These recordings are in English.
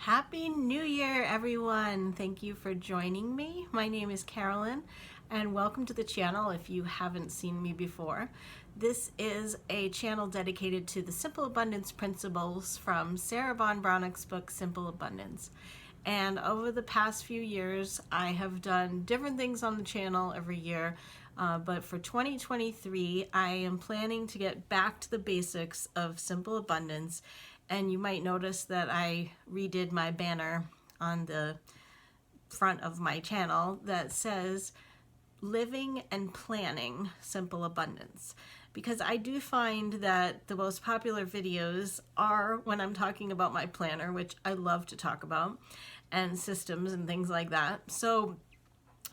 Happy New Year, everyone! Thank you for joining me. My name is Carolyn, and welcome to the channel if you haven't seen me before. This is a channel dedicated to the simple abundance principles from Sarah Ban Breathnach's book, Simple Abundance. And over the past few years, I have done different things on the channel every year, but for 2023, I am planning to get back to the basics of simple abundance. And you might notice that I redid my banner on the front of my channel that says living and planning simple abundance, because I do find that the most popular videos are when I'm talking about my planner, which I love to talk about, and systems and things like that. So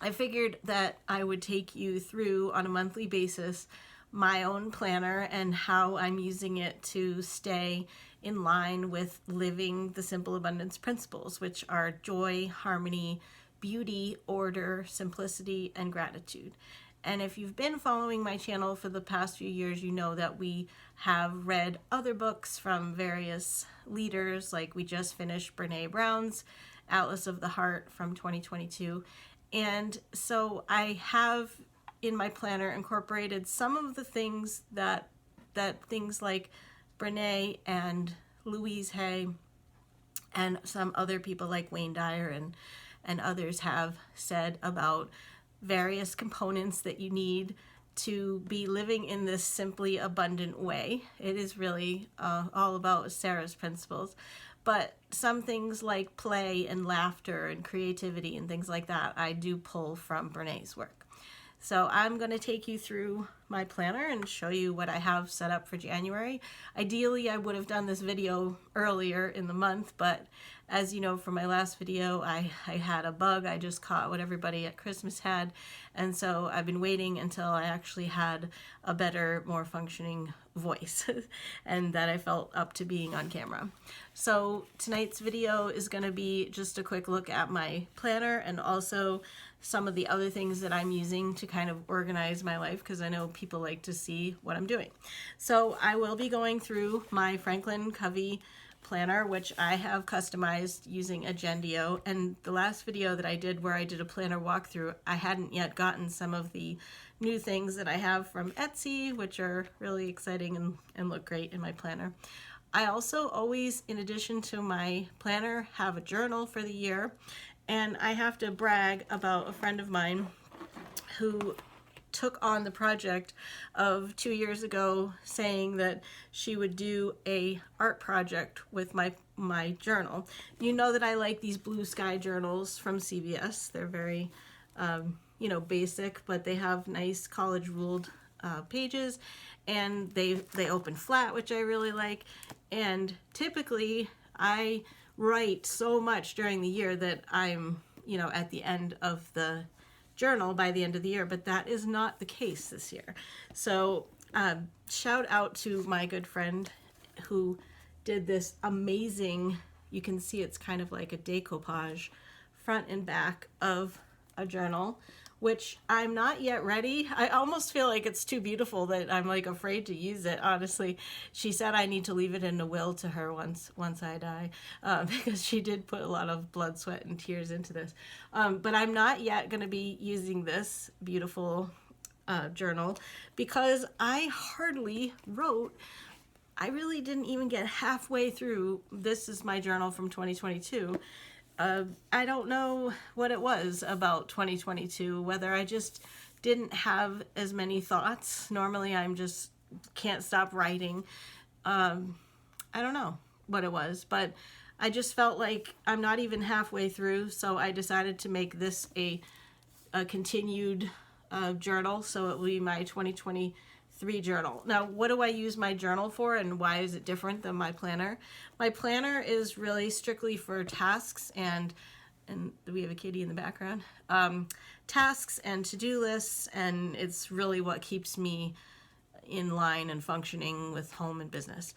I figured that I would take you through on a monthly basis my own planner and how I'm using it to stay in line with living the simple abundance principles, which are joy, harmony, beauty, order, simplicity, and gratitude. And if you've been following my channel for the past few years, you know that we have read other books from various leaders, like we just finished Brene Brown's Atlas of the Heart from 2022. And so I have in my planner incorporated some of the things that things like Brene and Louise Hay and some other people like Wayne Dyer and others have said about various components that you need to be living in this simply abundant way. It is really all about Sarah's principles. But some things like play and laughter and creativity and things like that, I do pull from Brene's work. So I'm going to take you through my planner and show you what I have set up for January. Ideally, I would have done this video earlier in the month, but as you know from my last video, I had a bug. I just caught what everybody at Christmas had, and so I've been waiting until I actually had a better, more functioning voice and that I felt up to being on camera. So tonight's video is going to be just a quick look at my planner and also some of the other things that I'm using to kind of organize my life, because I know people like to see what I'm doing. So I will be going through my Franklin Covey planner, which I have customized using Agendio. And the last video that I did where I did a planner walkthrough, I hadn't yet gotten some of the new things that I have from Etsy, which are really exciting and look great in my planner. I also always, in addition to my planner, have a journal for the year. And I have to brag about a friend of mine who took on the project of 2 years ago saying that she would do a art project with my journal. You know that I like these blue sky journals from CVS. They're very basic, but they have nice college ruled pages, and they open flat, which I really like. And typically I write so much during the year that I'm at the end of the journal by the end of the year, but that is not the case this year. So shout out to my good friend who did this amazing, you can see it's kind of like a decoupage front and back of a journal, which I'm not yet ready. I almost feel like it's too beautiful that I'm like afraid to use it, honestly. She said I need to leave it in a will to her once I die, because she did put a lot of blood, sweat, and tears into this. But I'm not yet going to be using this beautiful journal because I hardly wrote. I really didn't even get halfway through. This is my journal from 2022. I don't know what it was about 2022, whether I just didn't have as many thoughts. Normally I'm just can't stop writing. I don't know what it was, but I just felt like I'm not even halfway through, so I decided to make this a continued journal, so it will be my 2023 journal. Now, what do I use my journal for, and why is it different than my planner? My planner is really strictly for tasks and we have a kitty in the background, tasks and to-do lists, and it's really what keeps me in line and functioning with home and business.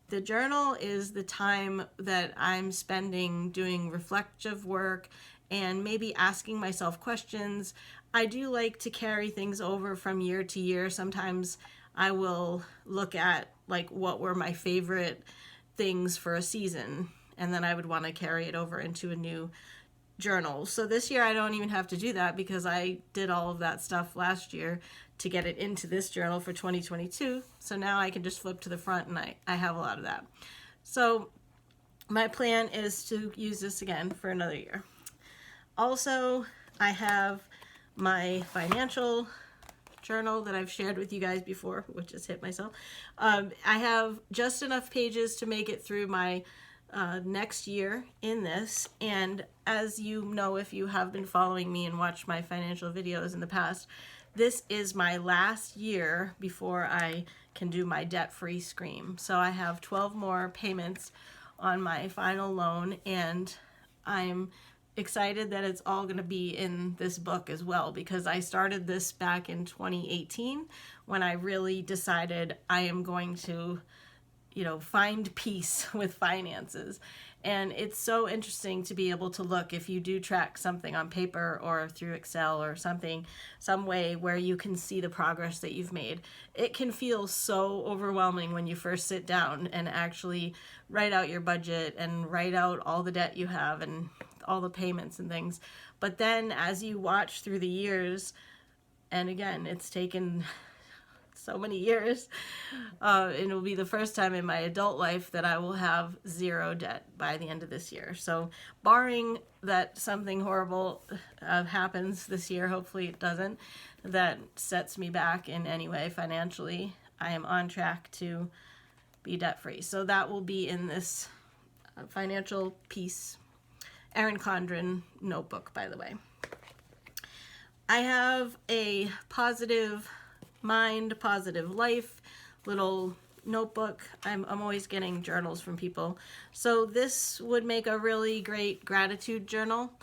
The journal is the time that I'm spending doing reflective work and maybe asking myself questions. I do like to carry things over from year to year. Sometimes I will look at like what were my favorite things for a season and then I would want to carry it over into a new journal. So this year I don't even have to do that because I did all of that stuff last year to get it into this journal for 2022. So now I can just flip to the front and I have a lot of that. So my plan is to use this again for another year. Also, I have my financial journal that I've shared with you guys before, which just hit myself. I have just enough pages to make it through my next year in this. And as you know, if you have been following me and watched my financial videos in the past, this is my last year before I can do my debt-free scream. So I have 12 more payments on my final loan, and I'm excited that it's all going to be in this book as well, because I started this back in 2018 when I really decided I am going to, find peace with finances. And it's so interesting to be able to look, if you do track something on paper or through Excel or something, some way where you can see the progress that you've made. It can feel so overwhelming when you first sit down and actually write out your budget and write out all the debt you have and all the payments and things. But then as you watch through the years, and again, it's taken so many years, it will be the first time in my adult life that I will have zero debt by the end of this year. So barring that something horrible happens this year, hopefully it doesn't, that sets me back in any way financially, I am on track to be debt free. So that will be in this financial peace Erin Condren notebook, by the way. I have a positive mind, positive life little notebook. I'm always getting journals from people. So this would make a really great gratitude journal.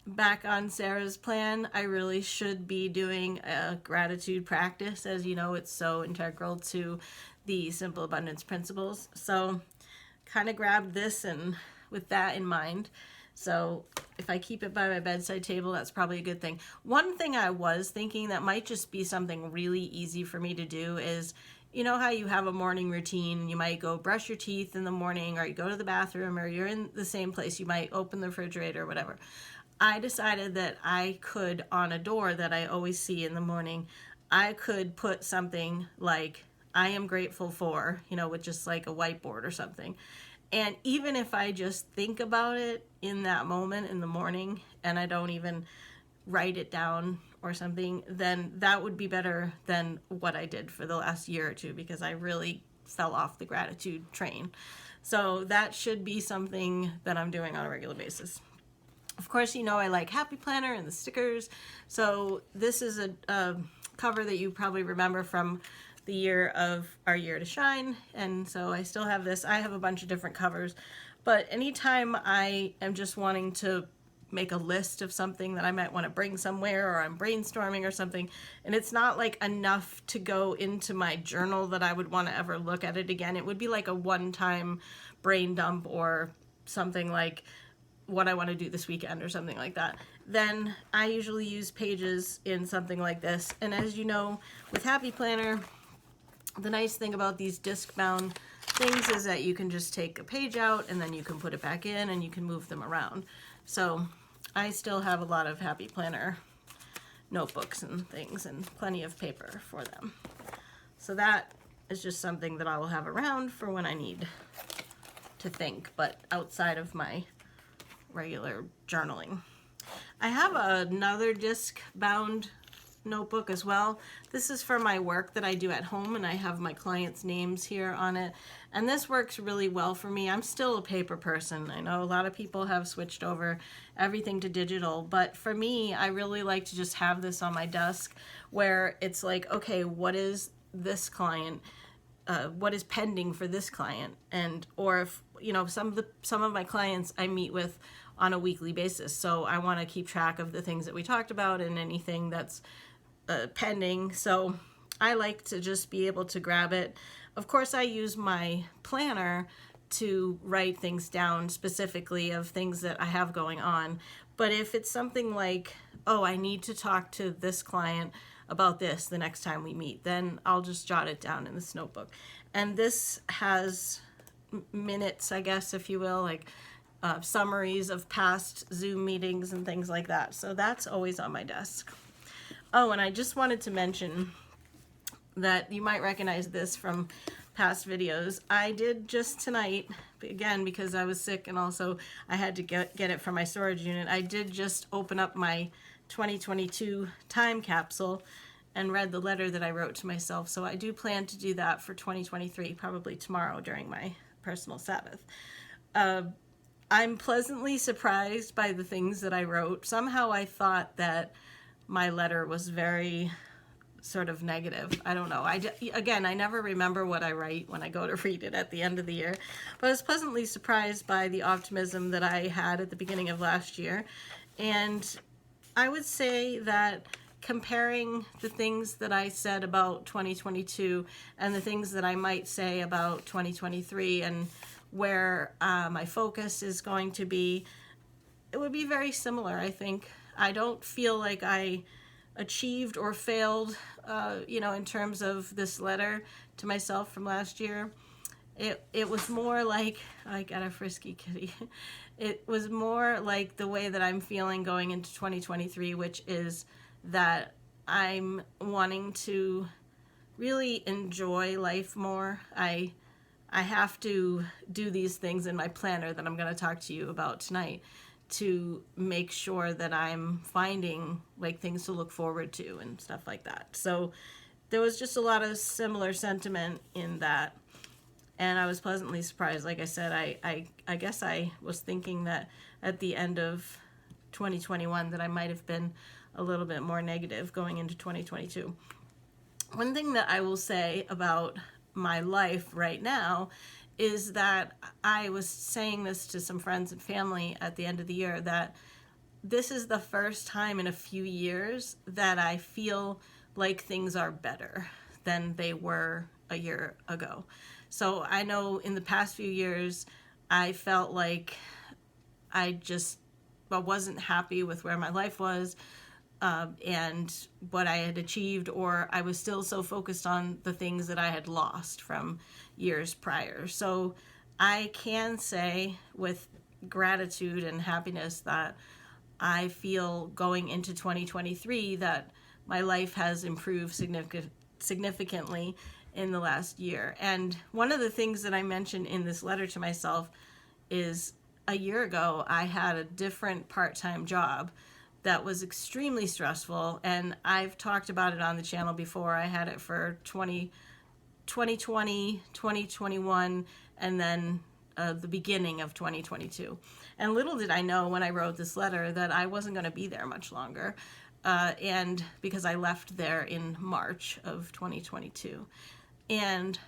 Back on Sarah's plan, I really should be doing a gratitude practice. As you know, it's so integral to the Simple Abundance Principles. So kind of grabbed this and with that in mind. So if I keep it by my bedside table, that's probably a good thing. One thing I was thinking that might just be something really easy for me to do is, you know how you have a morning routine, you might go brush your teeth in the morning, or you go to the bathroom, or you're in the same place, you might open the refrigerator or whatever. I decided that I could, on a door that I always see in the morning, I could put something like, I am grateful for, with just like a whiteboard or something. And even if I just think about it in that moment in the morning and I don't even write it down or something, then that would be better than what I did for the last year or two, because I really fell off the gratitude train. So that should be something that I'm doing on a regular basis. Of course, I like Happy Planner and the stickers. So this is a cover that you probably remember from the year of our year to shine, and so I still have this. I have a bunch of different covers, but anytime I am just wanting to make a list of something that I might want to bring somewhere, or I'm brainstorming or something, and it's not like enough to go into my journal that I would want to ever look at it again. It would be like a one-time brain dump or something like what I want to do this weekend or something like that. Then I usually use pages in something like this. And as you know, with Happy Planner, the nice thing about these disc-bound things is that you can just take a page out and then you can put it back in and you can move them around. So I still have a lot of Happy Planner notebooks and things and plenty of paper for them. So that is just something that I will have around for when I need to think, but outside of my regular journaling. I have another disc-bound notebook as well. This is for my work that I do at home, and I have my clients' names here on it, and this works really well for me. I'm still a paper person. I know a lot of people have switched over everything to digital, but for me, I really like to just have this on my desk where it's like, okay, what is this client, what is pending for this client, and or if some of my clients I meet with on a weekly basis, so I want to keep track of the things that we talked about and anything that's pending. So I like to just be able to grab it. Of course, I use my planner to write things down specifically of things that I have going on. But if it's something like, oh, I need to talk to this client about this the next time we meet, then I'll just jot it down in this notebook. And this has minutes, I guess, if you will, like summaries of past Zoom meetings and things like that. So that's always on my desk. Oh, and I just wanted to mention that you might recognize this from past videos. I did just tonight, again, because I was sick and also I had to get it from my storage unit, I did just open up my 2022 time capsule and read the letter that I wrote to myself. So I do plan to do that for 2023, probably tomorrow during my personal Sabbath. I'm pleasantly surprised by the things that I wrote. Somehow I thought that my letter was very sort of negative. I don't know. Again, I never remember what I write when I go to read it at the end of the year. But I was pleasantly surprised by the optimism that I had at the beginning of last year. And I would say that comparing the things that I said about 2022 and the things that I might say about 2023 and where my focus is going to be, it would be very similar, I think. I don't feel like I achieved or failed, in terms of this letter to myself from last year. It was more like, I got a frisky kitty. It was more like the way that I'm feeling going into 2023, which is that I'm wanting to really enjoy life more. I have to do these things in my planner that I'm going to talk to you about tonight to make sure that I'm finding like things to look forward to and stuff like that. So there was just a lot of similar sentiment in that. And I was pleasantly surprised. Like I said, I guess I was thinking that at the end of 2021 that I might have been a little bit more negative going into 2022. One thing that I will say about my life right now is that I was saying this to some friends and family at the end of the year, that this is the first time in a few years that I feel like things are better than they were a year ago. So I know in the past few years, I felt like I wasn't happy with where my life was and what I had achieved, or I was still so focused on the things that I had lost from years prior. So I can say with gratitude and happiness that I feel going into 2023 that my life has improved significantly in the last year. And one of the things that I mentioned in this letter to myself is a year ago I had a different part-time job that was extremely stressful, and I've talked about it on the channel before. I had it for 2020, 2021, and then the beginning of 2022. And little did I know when I wrote this letter that I wasn't going to be there much longer, and because I left there in March of 2022. And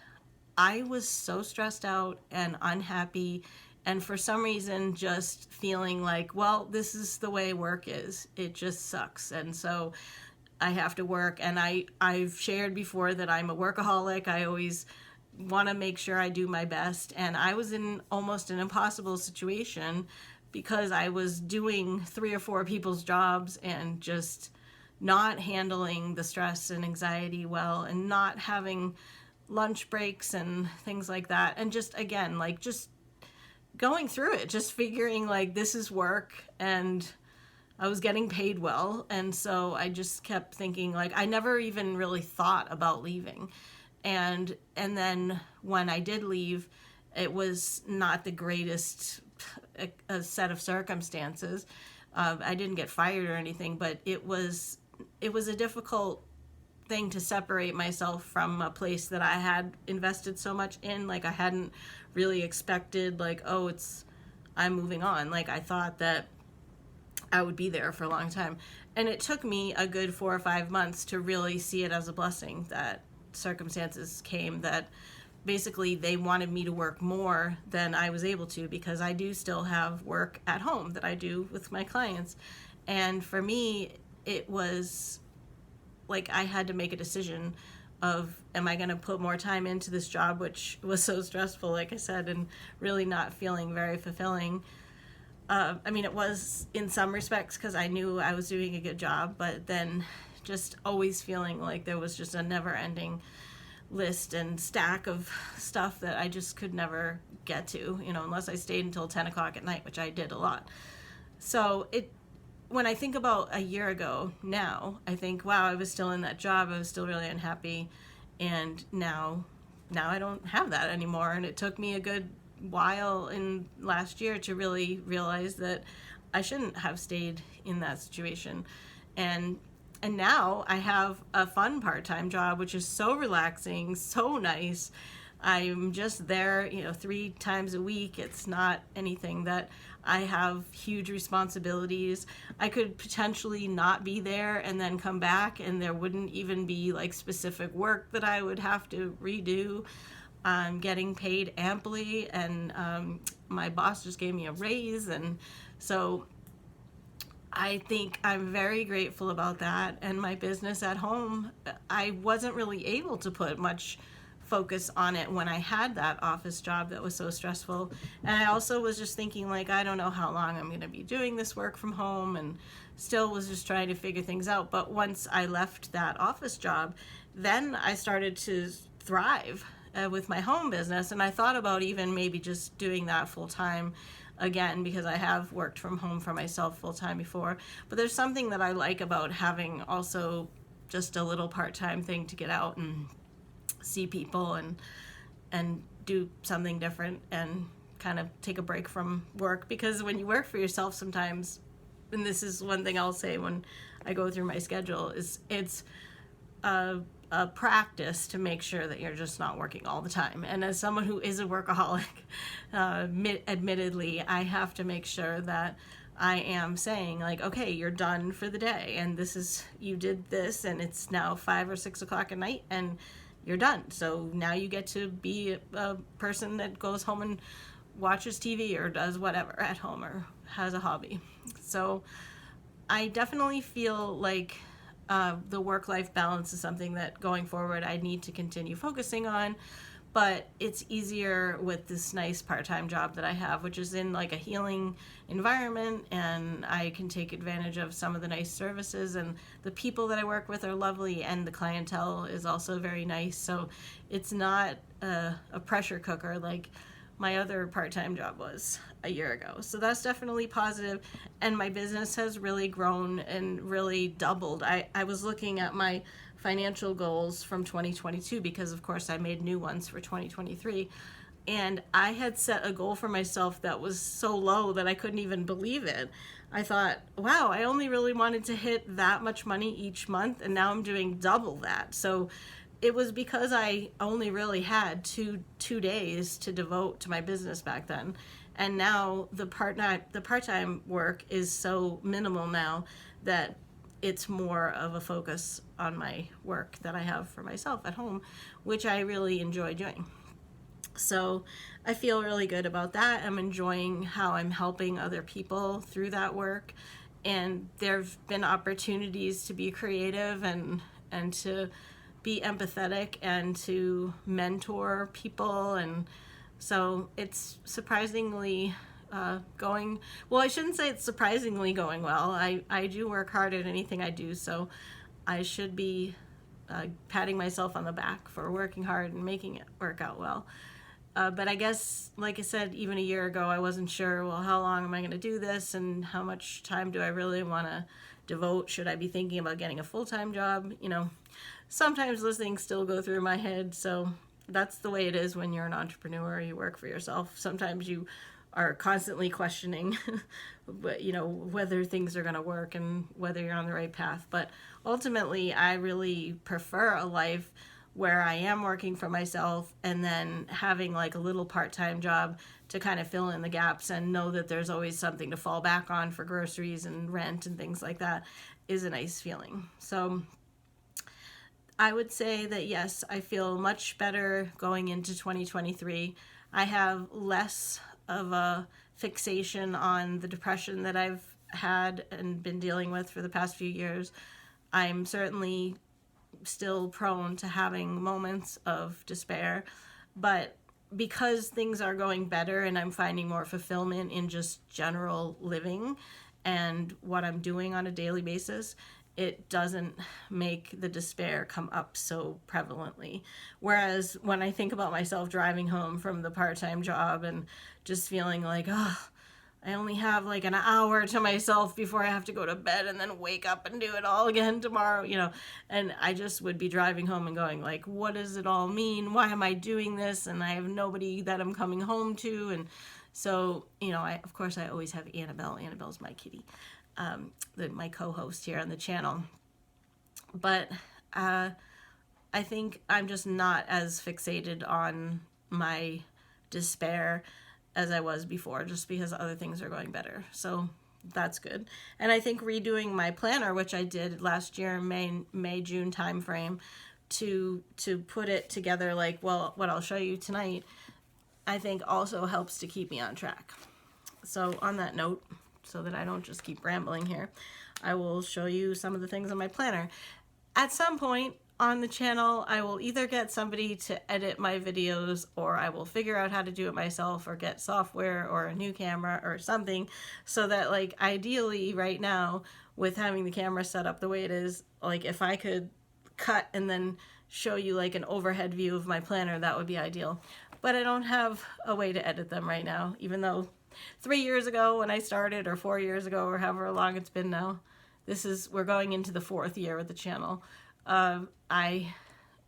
I was so stressed out and unhappy, and for some reason just feeling like, well, this is the way work is. It just sucks. And so I have to work. And I've shared before that I'm a workaholic. I always want to make sure I do my best. And I was in almost an impossible situation because I was doing 3 or 4 people's jobs and just not handling the stress and anxiety well, and not having lunch breaks and things like that. And just, again, like just going through it, just figuring like this is work, and I was getting paid well. And so I just kept thinking, like, I never even really thought about leaving. And then when I did leave, it was not the greatest a set of circumstances. I didn't get fired or anything, but it was a difficult thing to separate myself from a place that I had invested so much in. Like, I hadn't really expected, like, oh, I'm moving on. Like, I thought that I would be there for a long time. And it took me a good 4 or 5 months to really see it as a blessing that circumstances came, that basically they wanted me to work more than I was able to, because I do still have work at home that I do with my clients. And for me, it was like I had to make a decision of, am I going to put more time into this job, which was so stressful, like I said, and really not feeling very fulfilling. I mean, it was in some respects because I knew I was doing a good job, but then just always feeling like there was just a never-ending list and stack of stuff that I just could never get to, unless I stayed until 10 o'clock at night, which I did a lot. So when I think about a year ago now, I think, wow, I was still in that job. I was still really unhappy. And now I don't have that anymore. And it took me a good while in last year to really realize that I shouldn't have stayed in that situation. And now I have a fun part-time job, which is so relaxing, so nice. I'm just there, 3 times a week. It's not anything that I have huge responsibilities. I could potentially not be there and then come back, and there wouldn't even be like specific work that I would have to redo. I'm getting paid amply, and my boss just gave me a raise, and so I think I'm very grateful about that. And my business at home, I wasn't really able to put much focus on it when I had that office job that was so stressful. And I also was just thinking, like, I don't know how long I'm going to be doing this work from home, and still was just trying to figure things out. But once I left that office job, then I started to thrive with my home business. And I thought about even maybe just doing that full time again, because I have worked from home for myself full time before. But there's something that I like about having also just a little part-time thing to get out and see people and do something different and kind of take a break from work. Because when you work for yourself sometimes, and this is one thing I'll say when I go through my schedule, is it's a practice to make sure that you're just not working all the time. And as someone who is a workaholic, admittedly, I have to make sure that I am saying, like, okay, you're done for the day, and you did this, and it's now 5 or 6 o'clock at night, and you're done. So now you get to be a person that goes home and watches TV or does whatever at home or has a hobby. So I definitely feel like the work-life balance is something that going forward I need to continue focusing on, but it's easier with this nice part-time job that I have, which is in like a healing environment, and I can take advantage of some of the nice services, and the people that I work with are lovely, and the clientele is also very nice. So it's not a pressure cooker like my other part-time job was a year ago. So that's definitely positive. And my business has really grown and really doubled. I was looking at my financial goals from 2022 because, of course, I made new ones for 2023. And I had set a goal for myself that was so low that I couldn't even believe it. I thought, wow, I only really wanted to hit that much money each month, and now I'm doing double that. So it was because I only really had two days to devote to my business back then. And now the part-time work is so minimal now that it's more of a focus on my work that I have for myself at home, which I really enjoy doing. So I feel really good about that. I'm enjoying how I'm helping other people through that work. And there've been opportunities to be creative and to be empathetic and to mentor people. And so it's surprisingly going well. I shouldn't say it's surprisingly going well. I do work hard at anything I do, so I should be patting myself on the back for working hard and making it work out well. But I guess, like I said, even a year ago, I wasn't sure, well, how long am I going to do this, and how much time do I really want to devote? Should I be thinking about getting a full-time job? Sometimes those things still go through my head. So that's the way it is when you're an entrepreneur. You work for yourself. Sometimes you are constantly questioning whether things are going to work and whether you're on the right path. But ultimately, I really prefer a life where I am working for myself and then having like a little part-time job to kind of fill in the gaps and know that there's always something to fall back on for groceries and rent and things like that is a nice feeling. So I would say that, yes, I feel much better going into 2023. I have less of a fixation on the depression that I've had and been dealing with for the past few years. I'm certainly still prone to having moments of despair, but because things are going better and I'm finding more fulfillment in just general living and what I'm doing on a daily basis, it doesn't make the despair come up so prevalently. Whereas when I think about myself driving home from the part-time job and just feeling like, oh, I only have like an hour to myself before I have to go to bed and then wake up and do it all again tomorrow, you know, and I just would be driving home and going like, what does it all mean? Why am I doing this? And I have nobody that I'm coming home to. And so, you know, of course I always have Annabelle. Annabelle's my kitty, my co-host here on the channel. But I think I'm just not as fixated on my despair as I was before, just because other things are going better. So that's good. And I think redoing my planner, which I did last year in May-June timeframe, to put it together like, well, what I'll show you tonight, I think also helps to keep me on track. So on that note, so that I don't just keep rambling here, I will show you some of the things on my planner. At some point on the channel, I will either get somebody to edit my videos, or I will figure out how to do it myself, or get software or a new camera or something, so that like ideally right now with having the camera set up the way it is, like if I could cut and then show you like an overhead view of my planner, that would be ideal. But I don't have a way to edit them right now, even though 3 years ago when I started, or 4 years ago, or however long it's been now, we're going into the 4th year with the channel. I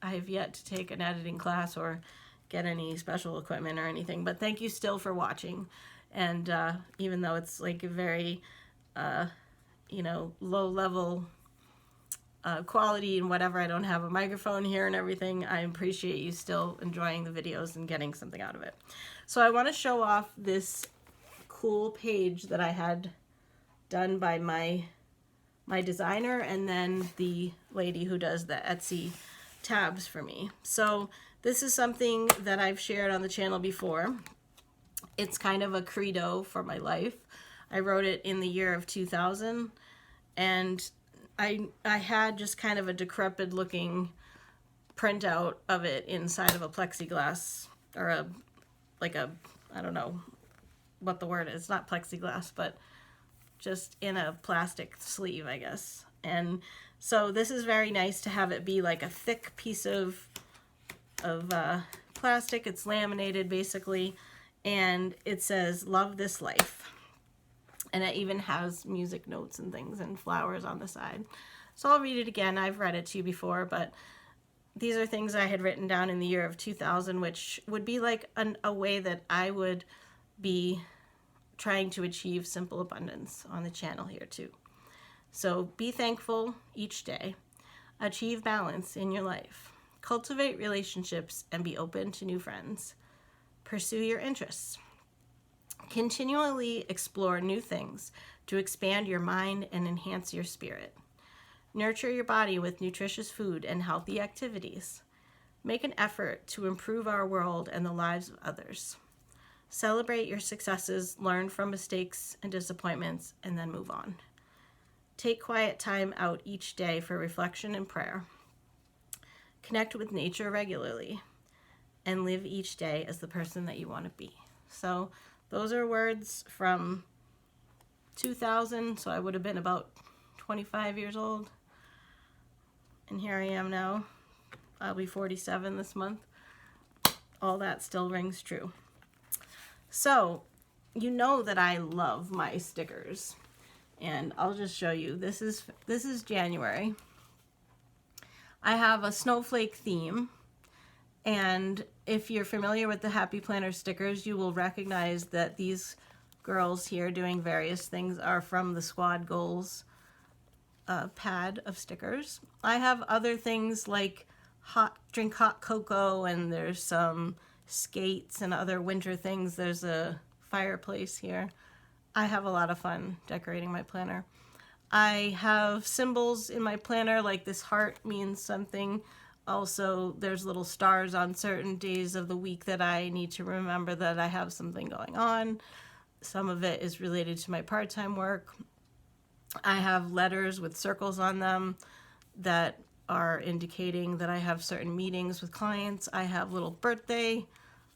have yet to take an editing class or get any special equipment or anything, but thank you still for watching. And even though it's like a very, you know, low level quality and whatever, I don't have a microphone here and everything, I appreciate you still enjoying the videos and getting something out of it. So I want to show off this cool page that I had done by my designer, and then the lady who does the Etsy tabs for me. So this is something that I've shared on the channel before. It's kind of a credo for my life. I wrote it in the year of 2000, and I had just kind of a decrepit looking printout of it inside of a plexiglass, or I don't know what the word is, not plexiglass, but just in a plastic sleeve, I guess. And so this is very nice to have it be like a thick piece of plastic. It's laminated basically, and it says, "Love this life." And it even has music notes and things and flowers on the side. So I'll read it again. I've read it to you before, but these are things I had written down in the year of 2000, which would be like a way that I would be trying to achieve simple abundance on the channel here too. So be thankful each day. Achieve balance in your life. Cultivate relationships and be open to new friends. Pursue your interests. Continually explore new things to expand your mind and enhance your spirit. Nurture your body with nutritious food and healthy activities. Make an effort to improve our world and the lives of others. Celebrate your successes, learn from mistakes and disappointments, and then move on. Take quiet time out each day for reflection and prayer. Connect with nature regularly, and live each day as the person that you want to be. So those are words from 2000, so I would have been about 25 years old. And here I am now. I'll be 47 this month. All that still rings true. So, you know that I love my stickers, and I'll just show you. This is January. I have a snowflake theme, and if you're familiar with the Happy Planner stickers, you will recognize that these girls here doing various things are from the Squad Goals pad of stickers. I have other things like drink hot cocoa, and there's some skates and other winter things. There's a fireplace here. I have a lot of fun decorating my planner. I have symbols in my planner, like this heart means something. Also, there's little stars on certain days of the week that I need to remember that I have something going on. Some of it is related to my part-time work. I have letters with circles on them that are indicating that I have certain meetings with clients. I have little birthday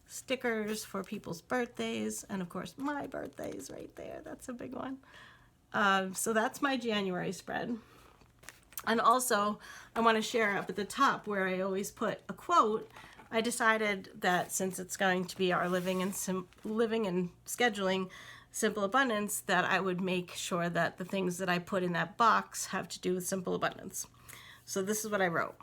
stickers for people's birthdays, and of course my birthday's right there. That's a big one. So that's my January spread. And also, I want to share up at the top where I always put a quote. I decided that since it's going to be our living and scheduling simple abundance, that I would make sure that the things that I put in that box have to do with simple abundance. So this is what I wrote.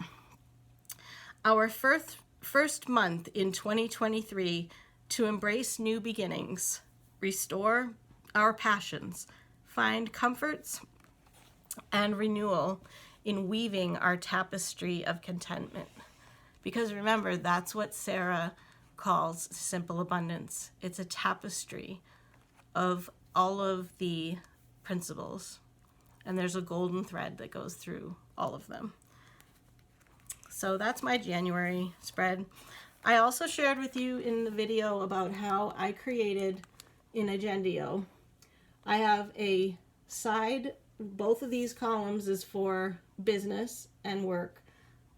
Our first month in 2023 to embrace new beginnings, restore our passions, find comforts and renewal in weaving our tapestry of contentment. Because remember, that's what Sarah calls simple abundance. It's a tapestry of all of the principles. And there's a golden thread that goes through all of them. So that's my January spread. I also shared with you in the video about how I created in Agendio. I have a side, both of these columns is for business and work,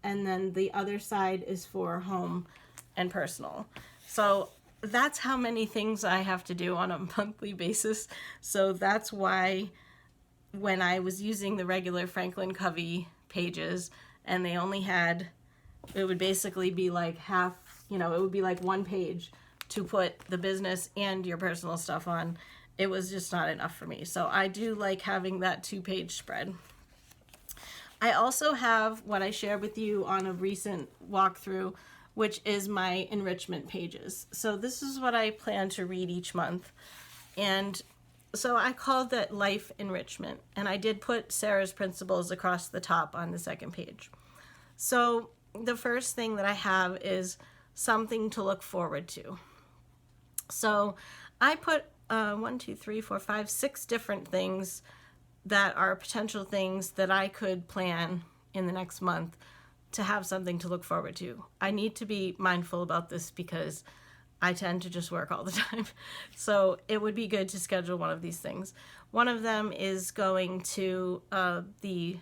and then the other side is for home and personal. So that's how many things I have to do on a monthly basis. So that's why when I was using the regular Franklin Covey pages and they only had, it would basically be like half, it would be like one page to put the business and your personal stuff on. It was just not enough for me. So I do like having that 2-page spread. I also have what I shared with you on a recent walkthrough, which is my enrichment pages. So this is what I plan to read each month. And so I called that life enrichment. And I did put Sarah's principles across the top on the second page. So the first thing that I have is something to look forward to. So I put 6 different things that are potential things that I could plan in the next month to have something to look forward to. I need to be mindful about this because I tend to just work all the time. So it would be good to schedule one of these things. One of them is going to the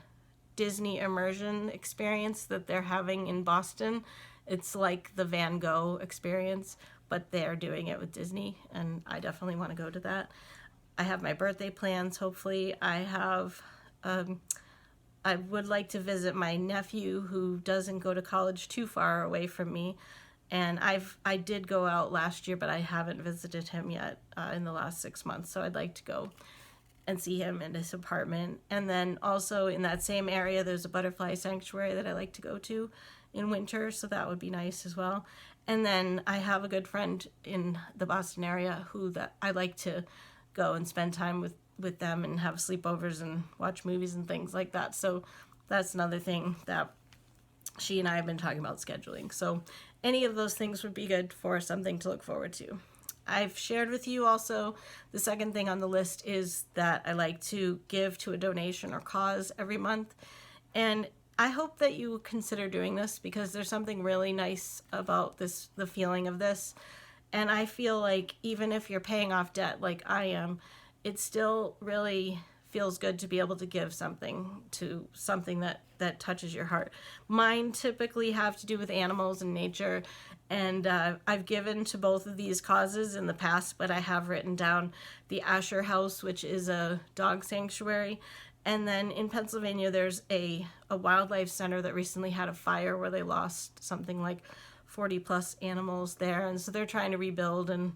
Disney immersion experience that they're having in Boston. It's like the Van Gogh experience, but they're doing it with Disney, and I definitely want to go to that. I have my birthday plans, hopefully. I would like to visit my nephew who doesn't go to college too far away from me. And I did go out last year, but I haven't visited him yet in the last 6 months. So I'd like to go and see him in his apartment. And then also in that same area, there's a butterfly sanctuary that I like to go to in winter. So that would be nice as well. And then I have a good friend in the Boston area that I like to go and spend time with them and have sleepovers and watch movies and things like that. So that's another thing that she and I have been talking about scheduling. So any of those things would be good for something to look forward to. I've shared with you also the second thing on the list is that I like to give to a donation or cause every month. And I hope that you consider doing this because there's something really nice about this, the feeling of this. And I feel like even if you're paying off debt like I am, it still really feels good to be able to give something to something that touches your heart. Mine typically have to do with animals and nature. And I've given to both of these causes in the past, but I have written down the Asher House, which is a dog sanctuary. And then in Pennsylvania, there's a wildlife center that recently had a fire where they lost something like 40 plus animals there. And so they're trying to rebuild. And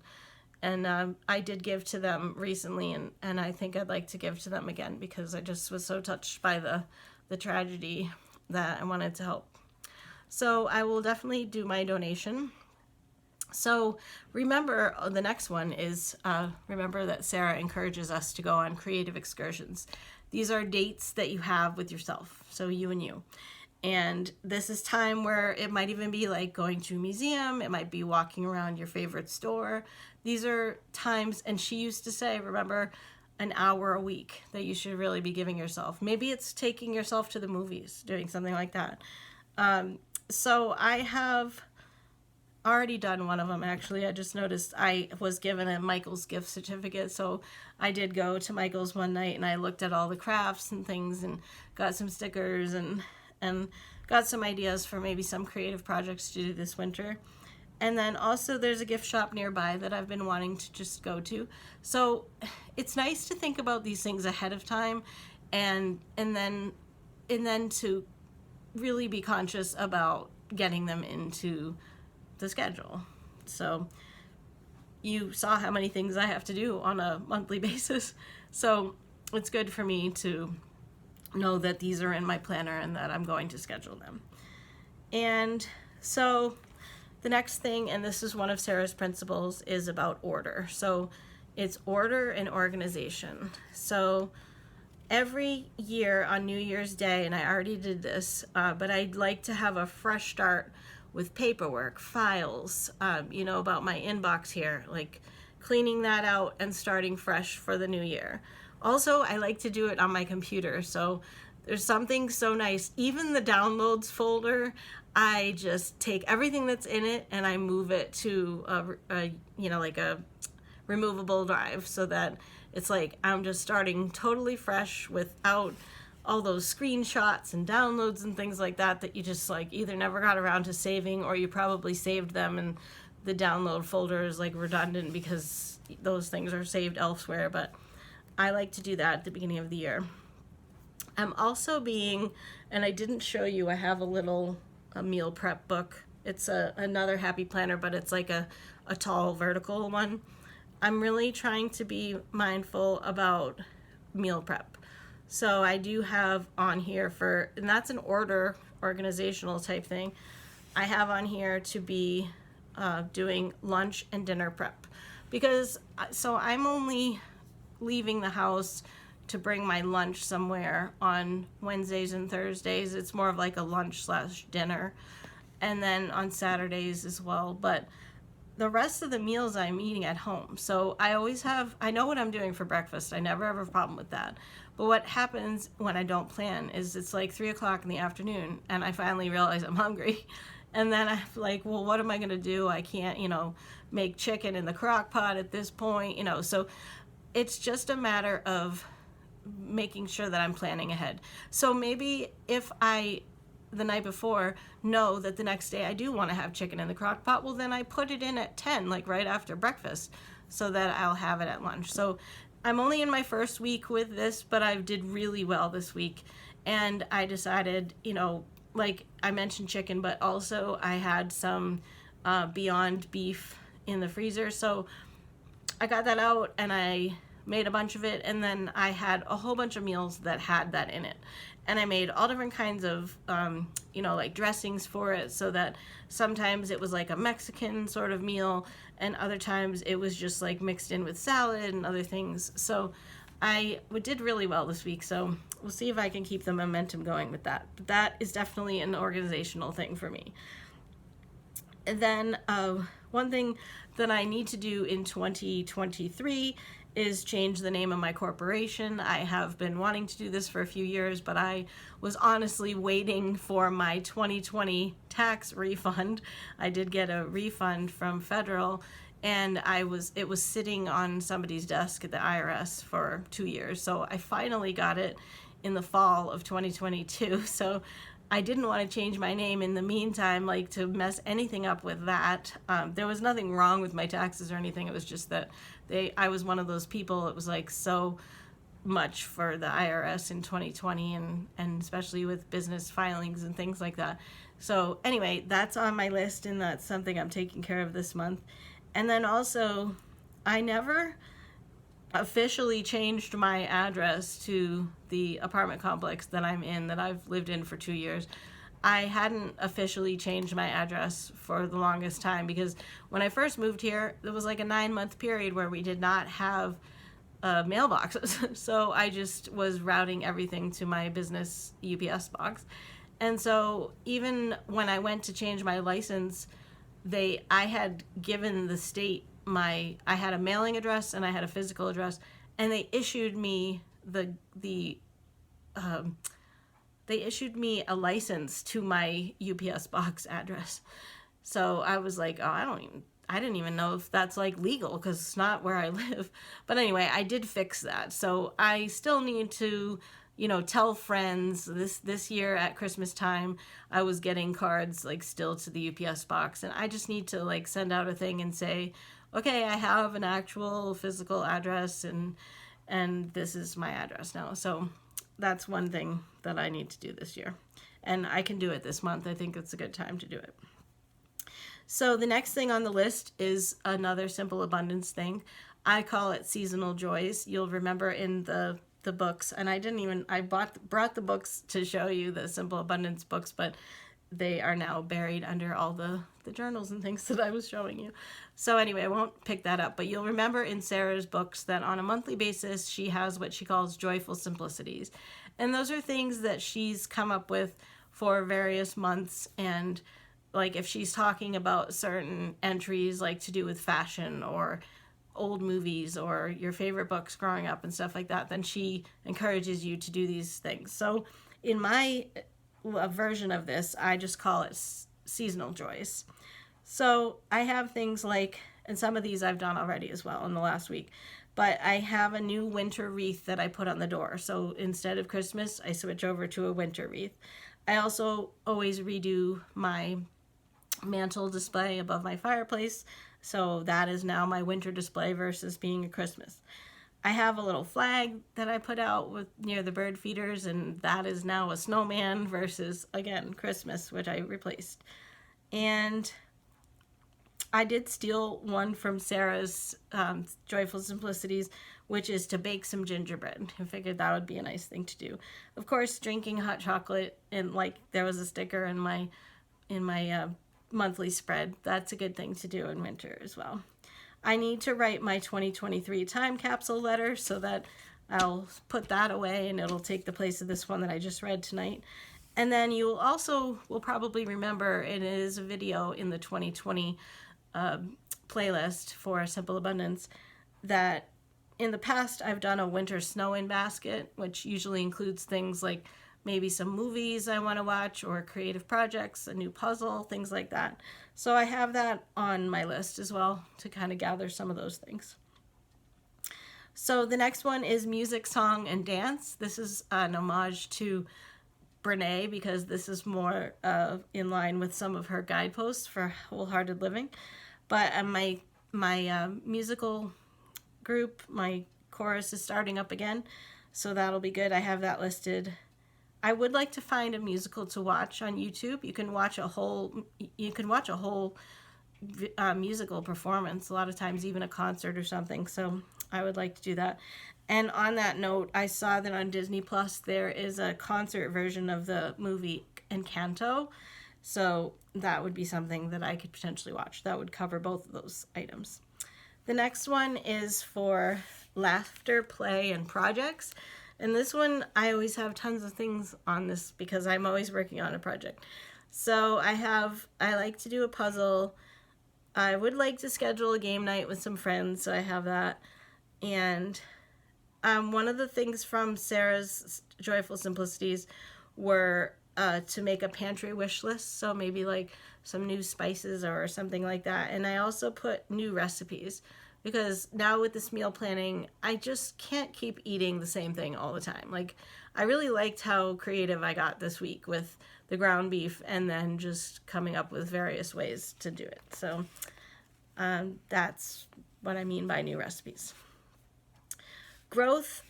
I did give to them recently. And I think I'd like to give to them again because I just was so touched by the tragedy that I wanted to help. So I will definitely do my donation. So remember, the next one is, remember that Sarah encourages us to go on creative excursions. These are dates that you have with yourself, so you and you. And this is time where it might even be like going to a museum. It might be walking around your favorite store. These are times, and she used to say, remember, an hour a week that you should really be giving yourself. Maybe it's taking yourself to the movies, doing something like that. So I have already done one of them, actually. I just noticed I was given a Michael's gift certificate, so I did go to Michael's one night and I looked at all the crafts and things and got some stickers and got some ideas for maybe some creative projects to do this winter. And then also there's a gift shop nearby that I've been wanting to just go to. So it's nice to think about these things ahead of time and then and then to really be conscious about getting them into the schedule. So you saw how many things I have to do on a monthly basis. So it's good for me to know that these are in my planner and that I'm going to schedule them. And so the next thing, and this is one of Sarah's principles, is about order. So it's order and organization. So every year on New Year's Day, and I already did this, but I'd like to have a fresh start with paperwork, files, about my inbox here, like cleaning that out and starting fresh for the new year. Also, I like to do it on my computer. So there's something so nice. Even the downloads folder, I just take everything that's in it and I move it to a removable drive, so that it's like I'm just starting totally fresh without all those screenshots and downloads and things like that you just like either never got around to saving, or you probably saved them and the download folder is like redundant because those things are saved elsewhere. But I like to do that at the beginning of the year. I'm also and I didn't show you, I have a meal prep book. It's another happy planner, but it's like a tall vertical one. I'm really trying to be mindful about meal prep. So I do have on here and that's an organizational type thing. I have on here to be doing lunch and dinner prep, because I'm only leaving the house to bring my lunch somewhere on Wednesdays and Thursdays. It's more of like a lunch/dinner, and then on Saturdays as well. But the rest of the meals I'm eating at home. So I know what I'm doing for breakfast. I never have a problem with that. But what happens when I don't plan is it's like 3:00 in the afternoon and I finally realize I'm hungry. And then I'm like, well, what am I going to do? I can't, make chicken in the crock pot at this point, So it's just a matter of making sure that I'm planning ahead. So maybe if the night before know that the next day I do want to have chicken in the crock pot, well, then I put it in at 10, like right after breakfast, so that I'll have it at lunch. So I'm only in my first week with this, but I did really well this week. And I decided, like I mentioned chicken, but also I had some Beyond beef in the freezer. So I got that out and I made a bunch of it, and then I had a whole bunch of meals that had that in it. And I made all different kinds of, like dressings for it, so that sometimes it was like a Mexican sort of meal, and other times it was just like mixed in with salad and other things. So I did really well this week, so we'll see if I can keep the momentum going with that. But that is definitely an organizational thing for me. And then one thing that I need to do in 2023 is change the name of my corporation. I have been wanting to do this for a few years, but I was honestly waiting for my 2020 tax refund. I did get a refund from federal, and it was sitting on somebody's desk at the IRS for 2 years. So I finally got it in the fall of 2022. So I didn't want to change my name in the meantime, like to mess anything up with that. There was nothing wrong with my taxes or anything. It was just that I was one of those people. It was like so much for the IRS in 2020, and especially with business filings and things like that. So anyway, that's on my list, and that's something I'm taking care of this month. And then also, I never officially changed my address to the apartment complex that I'm in, that I've lived in for 2 years. I hadn't officially changed my address for the longest time, because when I first moved here, there was like a 9-month period where we did not have mailboxes. So I just was routing everything to my business UPS box. And so even when I went to change my license, I had given the state I had a mailing address and I had a physical address, and they issued me they issued me a license to my UPS box address. So I was like, oh, I didn't even know if that's like legal, because it's not where I live. But anyway, I did fix that. So I still need to, tell friends. This year at Christmas time, I was getting cards like still to the UPS box, and I just need to like send out a thing and say, okay, I have an actual physical address, and this is my address now. So that's one thing that I need to do this year. And I can do it this month. I think it's a good time to do it. So the next thing on the list is another simple abundance thing. I call it seasonal joys. You'll remember in the books, and I brought the books to show you the simple abundance books, but they are now buried under all the journals and things that I was showing you. So anyway, I won't pick that up, but you'll remember in Sarah's books that on a monthly basis, she has what she calls joyful simplicities. And those are things that she's come up with for various months. And like if she's talking about certain entries, like to do with fashion or old movies or your favorite books growing up and stuff like that, then she encourages you to do these things. So in my version of this, I just call it seasonal joys. So I have things like, and some of these I've done already as well in the last week, but I have a new winter wreath that I put on the door. So instead of Christmas, I switch over to a winter wreath. I also always redo my mantle display above my fireplace. So that is now my winter display versus being a Christmas. I have a little flag that I put out near the bird feeders, and that is now a snowman versus, again, Christmas, which I replaced. And I did steal one from Sarah's Joyful Simplicities, which is to bake some gingerbread. I figured that would be a nice thing to do. Of course, drinking hot chocolate, and like there was a sticker in my monthly spread. That's a good thing to do in winter as well. I need to write my 2023 time capsule letter so that I'll put that away and it'll take the place of this one that I just read tonight. And then you will probably remember it is a video in the 2020 playlist for Simple Abundance that in the past I've done a winter snow-in basket, which usually includes things like maybe some movies I want to watch or creative projects, a new puzzle, things like that. So I have that on my list as well to kind of gather some of those things. So the next one is music, song, and dance. This is an homage to Brene because this is more in line with some of her guideposts for wholehearted living. But my musical group, my chorus is starting up again, so that'll be good. I have that listed. I would like to find a musical to watch on YouTube. You can watch a whole musical performance, a lot of times even a concert or something. So I would like to do that. And on that note, I saw that on Disney Plus there is a concert version of the movie Encanto. So that would be something that I could potentially watch. That would cover both of those items. The next one is for laughter, play, and projects. And this one, I always have tons of things on this because I'm always working on a project. So I like to do a puzzle. I would like to schedule a game night with some friends, so I have that. And one of the things from Sarah's Joyful Simplicities were to make a pantry wish list. So maybe like some new spices or something like that. And I also put new recipes. Because now with this meal planning, I just can't keep eating the same thing all the time. Like, I really liked how creative I got this week with the ground beef and then just coming up with various ways to do it. So that's what I mean by new recipes. Growth,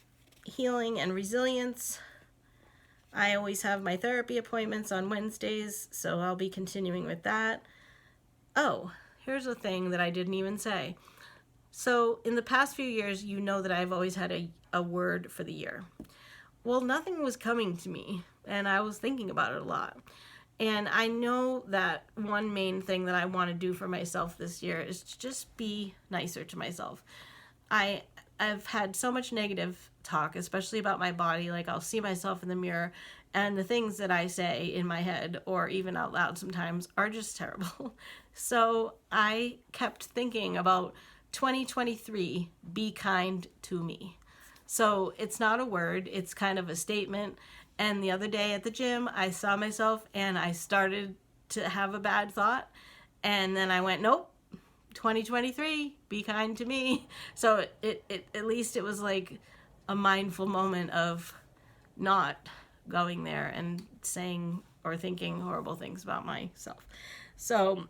healing, and resilience. I always have my therapy appointments on Wednesdays, so I'll be continuing with that. Oh, here's a thing that I didn't even say. So in the past few years, you know that I've always had a word for the year. Well, nothing was coming to me, and I was thinking about it a lot. And I know that one main thing that I want to do for myself this year is to just be nicer to myself. I've had so much negative talk, especially about my body. Like I'll see myself in the mirror, and the things that I say in my head or even out loud sometimes are just terrible. So I kept thinking about 2023, be kind to me. So it's not a word, it's kind of a statement. And the other day at the gym, I saw myself and I started to have a bad thought. And then I went, nope, 2023, be kind to me. So it at least it was like a mindful moment of not going there and saying or thinking horrible things about myself. So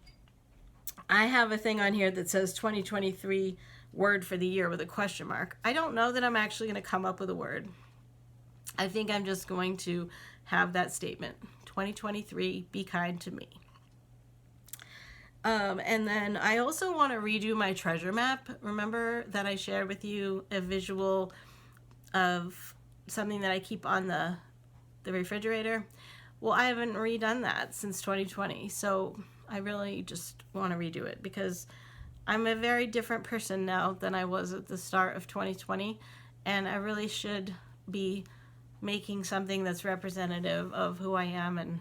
I have a thing on here that says 2023 word for the year with a question mark. I don't know that I'm actually going to come up with a word. I think I'm just going to have that statement. 2023, be kind to me. And then I also want to redo my treasure map. Remember that I shared with you a visual of something that I keep on the refrigerator? Well, I haven't redone that since 2020. So I really just want to redo it because I'm a very different person now than I was at the start of 2020. And I really should be making something that's representative of who I am and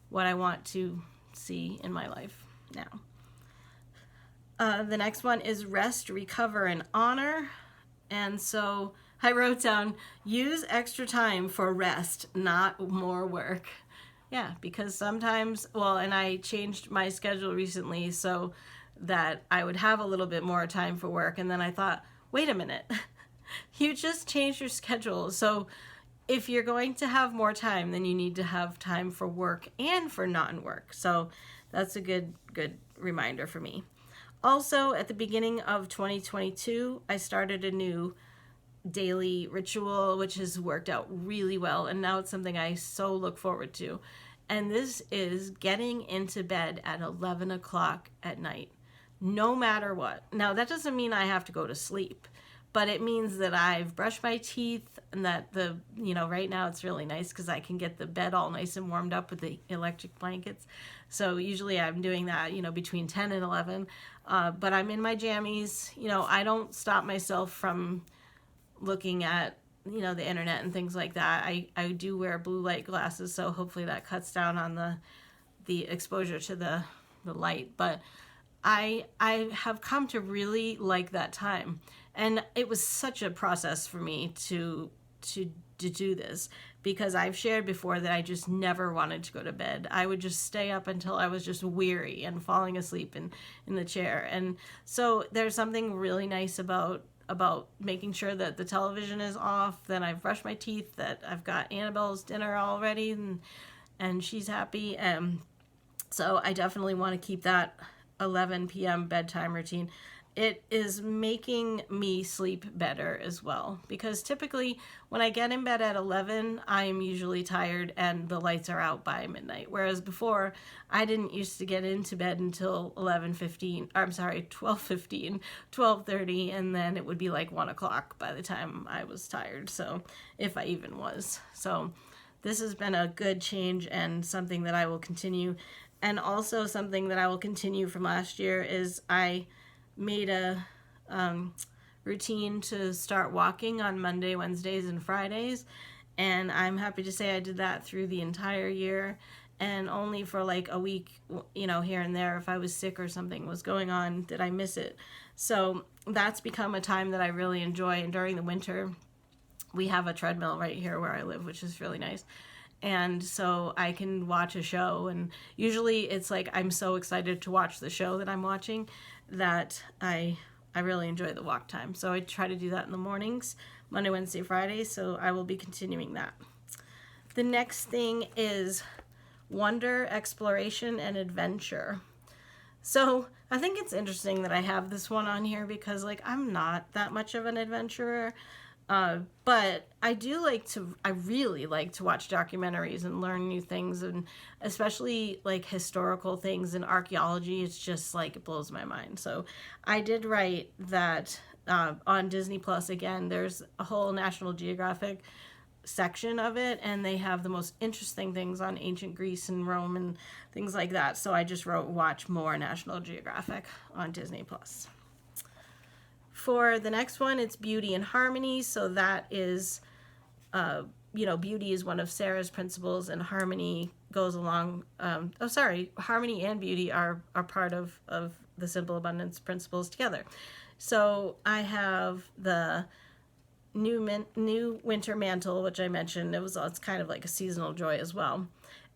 what I want to see in my life now. The next one is rest, recover, and honor. And so I wrote down, use extra time for rest, not more work. Yeah, because sometimes, well, and I changed my schedule recently so that I would have a little bit more time for work. And then I thought, wait a minute, you just changed your schedule. So if you're going to have more time, then you need to have time for work and for non-work. So that's a good reminder for me. Also, at the beginning of 2022, I started a new daily ritual, which has worked out really well. And now it's something I so look forward to. And this is getting into bed at 11 o'clock at night, no matter what. Now, that doesn't mean I have to go to sleep, but it means that I've brushed my teeth and that right now it's really nice because I can get the bed all nice and warmed up with the electric blankets. So usually I'm doing that, between 10 and 11. But I'm in my jammies. I don't stop myself from looking at, the internet and things like that. I do wear blue light glasses, so hopefully that cuts down on the exposure to the light. But I have come to really like that time. And it was such a process for me to do this because I've shared before that I just never wanted to go to bed. I would just stay up until I was just weary and falling asleep in the chair. And so there's something really nice about making sure that the television is off, that I've brushed my teeth, that I've got Annabelle's dinner all ready and she's happy. So I definitely want to keep that 11 p.m. bedtime routine. It is making me sleep better as well because typically when I get in bed at 11, I'm usually tired and the lights are out by midnight. Whereas before, I didn't used to get into bed until 12:15, 12:30, and then it would be like 1 o'clock by the time I was tired. So if I even was. So this has been a good change and something that I will continue. And also something that I will continue from last year is I made a routine to start walking on Monday, Wednesdays, and Fridays. And I'm happy to say I did that through the entire year. And only for like a week, here and there, if I was sick or something was going on, did I miss it. So that's become a time that I really enjoy. And during the winter, we have a treadmill right here where I live, which is really nice. And so I can watch a show. And usually it's like I'm so excited to watch the show that I'm watching that I really enjoy the walk time. So I try to do that in the mornings, Monday, Wednesday, Friday. So I will be continuing that. The next thing is wonder, exploration, and adventure. So I think it's interesting that I have this one on here because I'm not that much of an adventurer. But I really like to watch documentaries and learn new things, and especially historical things and archaeology. It's just it blows my mind. So I did write that on Disney Plus again, there's a whole National Geographic section of it, and they have the most interesting things on ancient Greece and Rome and things like that. So I just wrote watch more National Geographic on Disney Plus. For the next one, it's beauty and harmony. So that is, beauty is one of Sarah's principles, and harmony goes along. Harmony and beauty are part of the Simple Abundance principles together. So I have the new winter mantle, which I mentioned. It's kind of like a seasonal joy as well.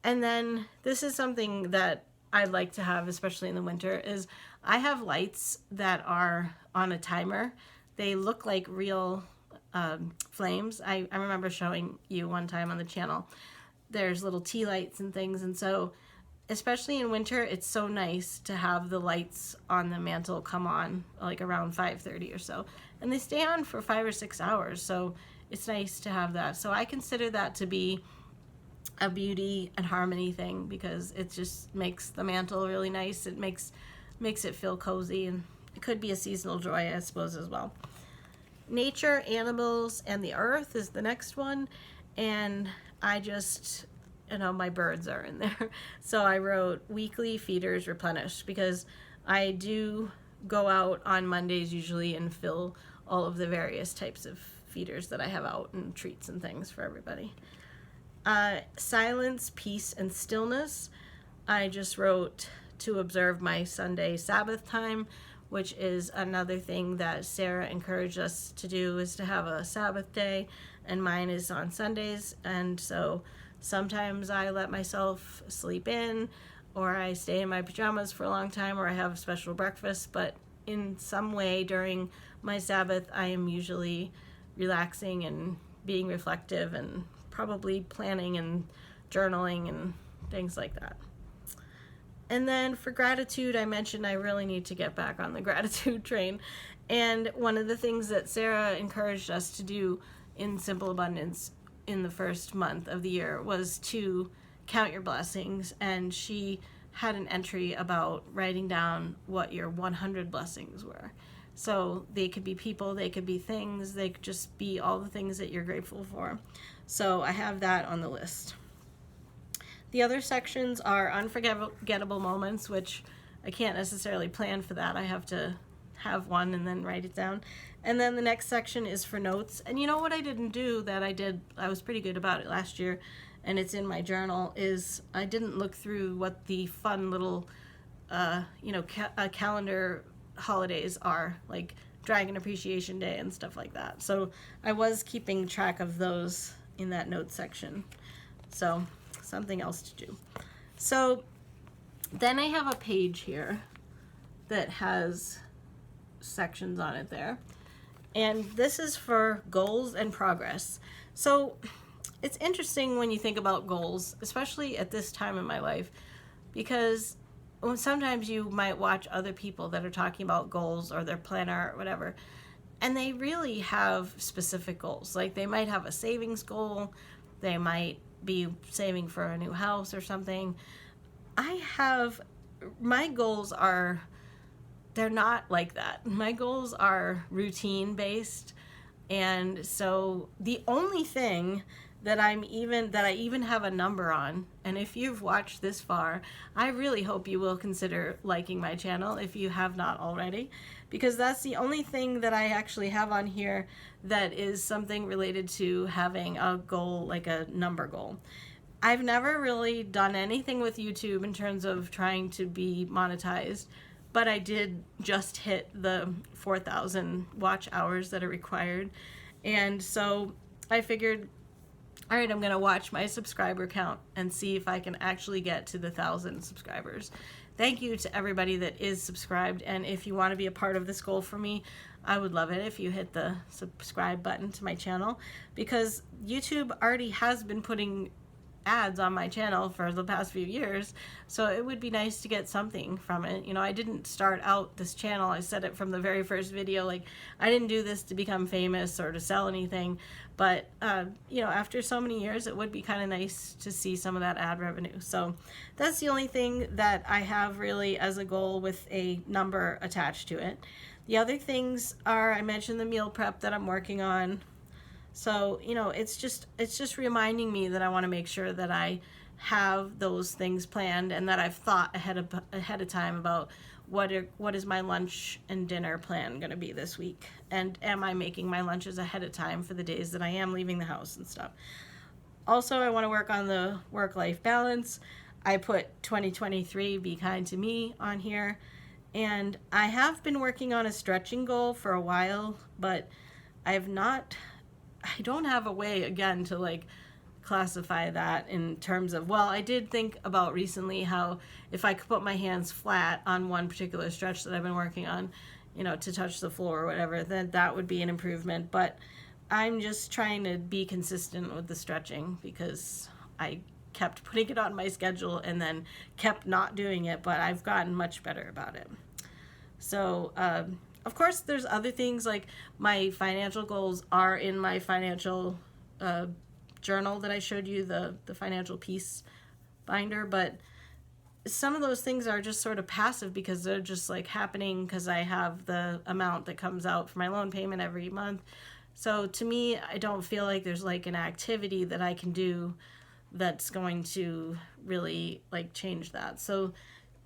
And then this is something that I like to have, especially in the winter, is I have lights that are on a timer. They look like real flames. I remember showing you one time on the channel. There's little tea lights and things. And so, especially in winter, it's so nice to have the lights on the mantle come on around 5:30 or so. And they stay on for 5 or 6 hours. So it's nice to have that. So I consider that to be a beauty and harmony thing, because it just makes the mantle really nice. It makes it feel cozy, and it could be a seasonal joy, I suppose, as well. Nature, animals, and the earth is the next one, and I just, my birds are in there. So I wrote weekly feeders replenished, because I do go out on Mondays usually and fill all of the various types of feeders that I have out, and treats and things for everybody. Silence, peace, and stillness. I just wrote to observe my Sunday Sabbath time, which is another thing that Sarah encouraged us to do, is to have a Sabbath day, and mine is on Sundays. And so sometimes I let myself sleep in, or I stay in my pajamas for a long time, or I have a special breakfast, but in some way during my Sabbath, I am usually relaxing and being reflective, and probably planning and journaling and things like that. And then for gratitude, I mentioned I really need to get back on the gratitude train. And one of the things that Sarah encouraged us to do in Simple Abundance in the first month of the year was to count your blessings. And she had an entry about writing down what your 100 blessings were. So they could be people, they could be things, they could just be all the things that you're grateful for. So I have that on the list. The other sections are unforgettable moments, which I can't necessarily plan for that. I have to have one and then write it down. And then the next section is for notes. And you know what I didn't do that I was pretty good about it last year, and it's in my journal, is I didn't look through what the fun little, calendar holidays are, like Dragon Appreciation Day and stuff like that. So I was keeping track of those in that notes section. So something else to do. So then I have a page here that has sections on it there. And this is for goals and progress. So it's interesting when you think about goals, especially at this time in my life, because sometimes you might watch other people that are talking about goals or their planner or whatever, and they really have specific goals. Like they might have a savings goal, they might be saving for a new house or something. My goals they're not like that. My goals are routine based. And so the only thing that I even have a number on, and if you've watched this far, I really hope you will consider liking my channel if you have not already, because that's the only thing that I actually have on here that is something related to having a goal, like a number goal. I've never really done anything with YouTube in terms of trying to be monetized, but I did just hit the 4,000 watch hours that are required. And so I figured, all right, I'm going to watch my subscriber count and see if I can actually get to the 1,000 subscribers. Thank you to everybody that is subscribed. And if you want to be a part of this goal for me, I would love it if you hit the subscribe button to my channel, because YouTube already has been putting ads on my channel for the past few years, so it would be nice to get something from it. I didn't start out this channel, I said it from the very first video, like I didn't do this to become famous or to sell anything, but after so many years, it would be kind of nice to see some of that ad revenue. So that's the only thing that I have really as a goal with a number attached to it. The other things are, I mentioned the meal prep that I'm working on. So, it's just reminding me that I want to make sure that I have those things planned, and that I've thought ahead of time about what is my lunch and dinner plan going to be this week, and am I making my lunches ahead of time for the days that I am leaving the house and stuff. Also, I want to work on the work-life balance. I put 2023 Be Kind to Me on here, and I have been working on a stretching goal for a while, but I don't have a way, again, to classify that in terms of, I did think about recently how if I could put my hands flat on one particular stretch that I've been working on, to touch the floor or whatever, then that would be an improvement. But I'm just trying to be consistent with the stretching, because I kept putting it on my schedule and then kept not doing it, but I've gotten much better about it. So of course, there's other things like my financial goals are in my financial journal that I showed you, the financial peace binder, but some of those things are just sort of passive because they're just like happening because I have the amount that comes out for my loan payment every month. So to me, I don't feel like there's like an activity that I can do that's going to really like change that. So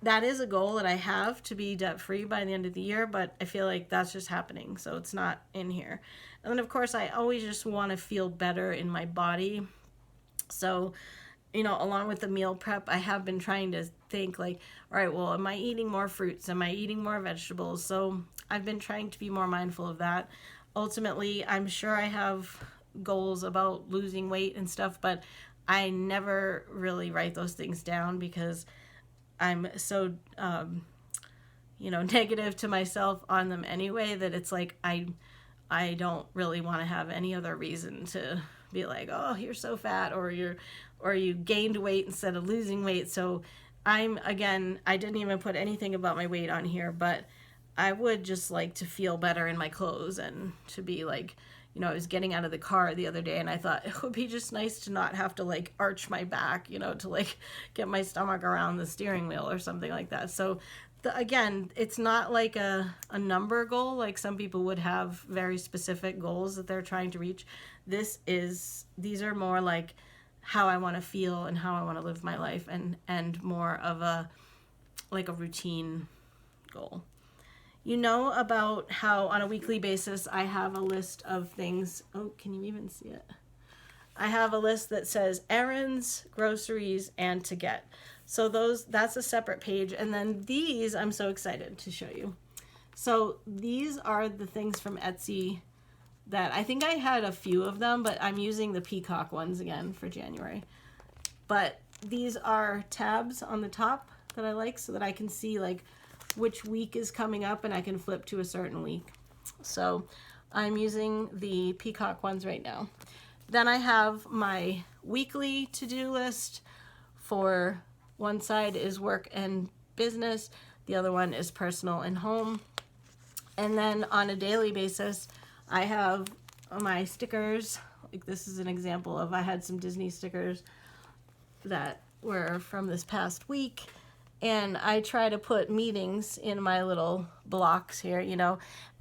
that is a goal that I have, to be debt free by the end of the year, but I feel like that's just happening, so it's not in here. And then of course I always just want to feel better in my body. So, you know, along with the meal prep, I have been trying to think like, all right, well, am I eating more fruits? Am I eating more vegetables? So I've been trying to be more mindful of that. Ultimately, I'm sure I have goals about losing weight and stuff, but I never really write those things down because I'm so, negative to myself on them anyway, that it's like I don't really want to have any other reason to be like, oh, you're so fat, or you gained weight instead of losing weight. So I didn't even put anything about my weight on here, but I would just like to feel better in my clothes and to be like, I was getting out of the car the other day and I thought it would be just nice to not have to like arch my back, to like get my stomach around the steering wheel or something like that. So again, it's not like a number goal, like some people would have very specific goals that they're trying to reach. These are more like how I want to feel and how I want to live my life, and more of a routine goal. You know about how on a weekly basis I have a list of things. Oh, can you even see it? I have a list that says errands, groceries, and to get. So that's a separate page. And then these, I'm so excited to show you. So these are the things from Etsy that I think I had a few of them, but I'm using the peacock ones again for January. But these are tabs on the top that I like so that I can see like which week is coming up and I can flip to a certain week. So I'm using the peacock ones right now. Then I have my weekly to-do list. For one side is work and business, the other one is personal and home. And then on a daily basis, I have my stickers. Like this is an example of, I had some Disney stickers that were from this past week. And I try to put meetings in my little blocks here.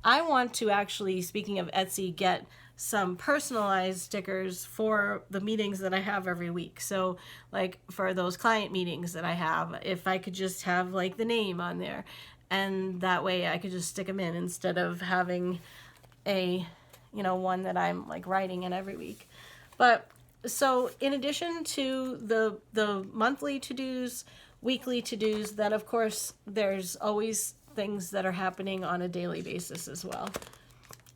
I want to actually, speaking of Etsy, get some personalized stickers for the meetings that I have every week. So like for those client meetings that I have, if I could just have like the name on there, and that way I could just stick them in instead of having a, one that I'm like writing in every week. But so in addition to the monthly to-dos, weekly to-dos, then of course there's always things that are happening on a daily basis as well.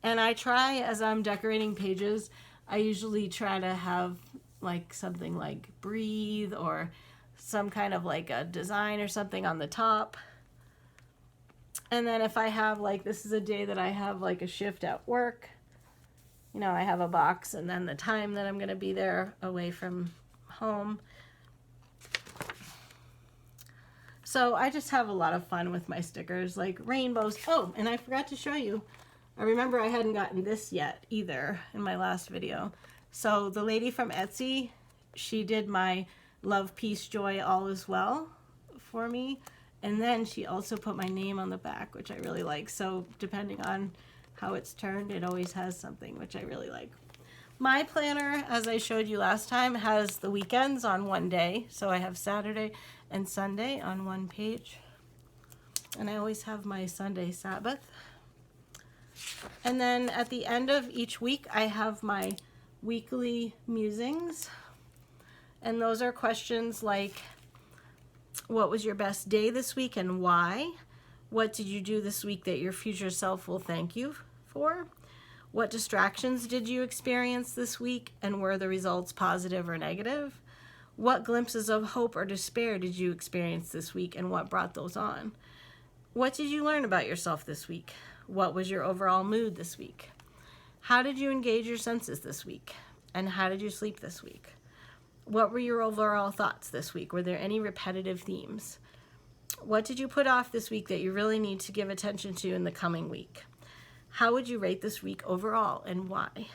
And I try, as I'm decorating pages, I usually try to have like something like breathe or some kind of like a design or something on the top. And then if I have like, this is a day that I have like a shift at work, I have a box and then the time that I'm going to be there away from home. So I just have a lot of fun with my stickers, like rainbows. Oh, and I forgot to show you. I remember I hadn't gotten this yet either in my last video. So the lady from Etsy, she did my love, peace, joy, all is well for me. And then she also put my name on the back, which I really like. So depending on how it's turned, it always has something, which I really like. My planner, as I showed you last time, has the weekends on one day. So I have Saturday and Sunday on one page. And I always have my Sunday Sabbath. And then at the end of each week, I have my weekly musings. And those are questions like, what was your best day this week and why? What did you do this week that your future self will thank you for? What distractions did you experience this week, and were the results positive or negative? What glimpses of hope or despair did you experience this week, and what brought those on? What did you learn about yourself this week? What was your overall mood this week? How did you engage your senses this week? And how did you sleep this week? What were your overall thoughts this week? Were there any repetitive themes? What did you put off this week that you really need to give attention to in the coming week? How would you rate this week overall, and why?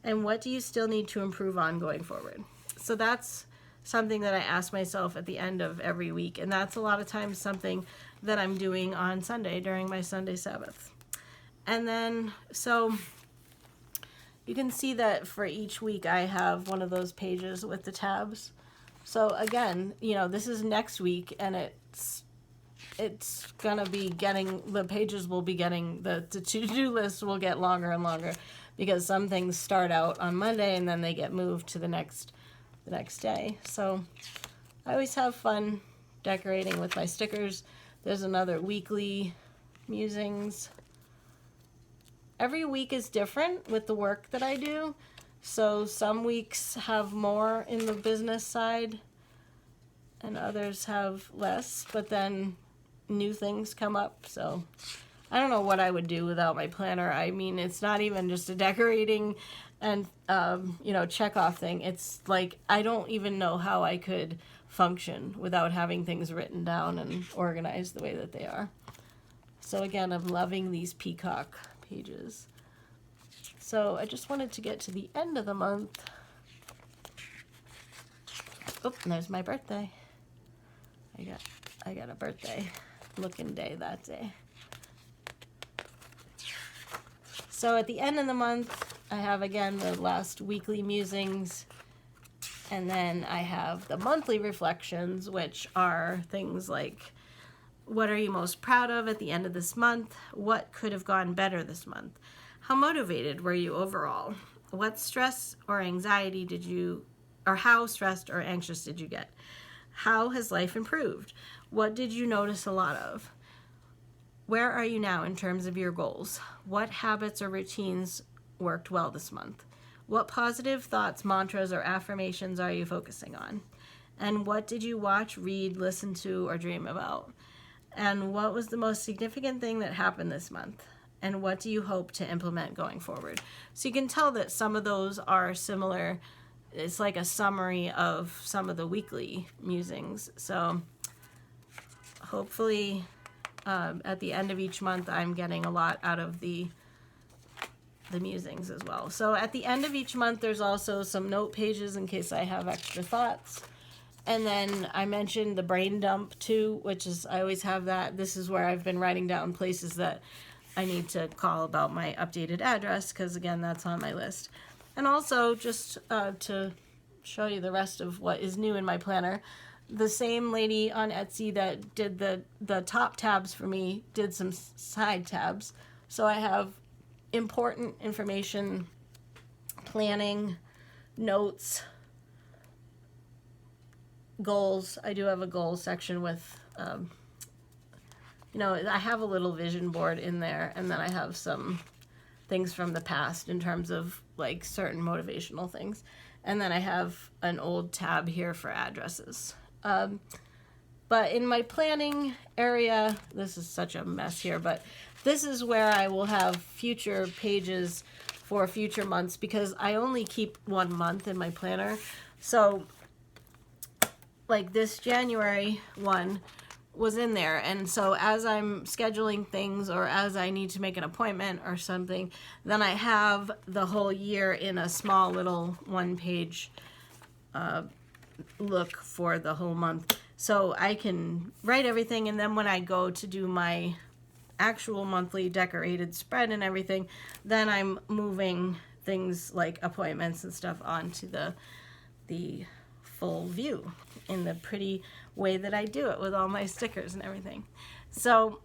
And what do you still need to improve on going forward? So that's something that I ask myself at the end of every week, and that's a lot of times something that I'm doing on Sunday during my Sunday Sabbath. And then, so you can see that for each week I have one of those pages with the tabs. So again, you know, this is next week, and it's gonna be getting, the pages will be getting, the to-do list will get longer and longer, because some things start out on Monday and then they get moved to the next day. So I always have fun decorating with my stickers. There's another weekly musings. Every week is different with the work that I do. So some weeks have more in the business side and others have less, but then new things come up. So I don't know what I would do without my planner. I mean, it's not even just a decorating and, you know, check off thing. It's like, I don't even know how I could function without having things written down and organized the way that they are. So again, I'm loving these peacock pages. So I just wanted to get to the end of the month. Oh, and there's my birthday. I got a birthday looking day that day. So at the end of the month, I have again the last weekly musings, and then I have the monthly reflections, which are things like, what are you most proud of at the end of this month? What could have gone better this month? How motivated were you overall? What stress or anxiety did you, or how stressed or anxious did you get? How has life improved? What did you notice a lot of? Where are you now in terms of your goals? What habits or routines worked well this month? What positive thoughts, mantras, or affirmations are you focusing on? And what did you watch, read, listen to, or dream about? And what was the most significant thing that happened this month? And what do you hope to implement going forward? So you can tell that some of those are similar. It's like a summary of some of the weekly musings. So hopefully at the end of each month, I'm getting a lot out of the musings as well. So at the end of each month, there's also some note pages in case I have extra thoughts. And then I mentioned the brain dump too, which is, I always have that. This is where I've been writing down places that I need to call about my updated address, because again, that's on my list. And also just to show you the rest of what is new in my planner, the same lady on Etsy that did the top tabs for me did some side tabs. So I have important information, planning, notes, goals. I do have a goals section with, you know, I have a little vision board in there, and then I have some things from the past in terms of like certain motivational things. And then I have an old tab here for addresses. But in my planning area, this is such a mess here, but this is where I will have future pages for future months, because I only keep 1 month in my planner. So like this January one was in there, and so as I'm scheduling things or as I need to make an appointment or something, then I have the whole year in a small little 1-page look for the whole month. So I can write everything, and then when I go to do my actual monthly decorated spread and everything, then I'm moving things like appointments and stuff onto the full view in the pretty way that I do it with all my stickers and everything. So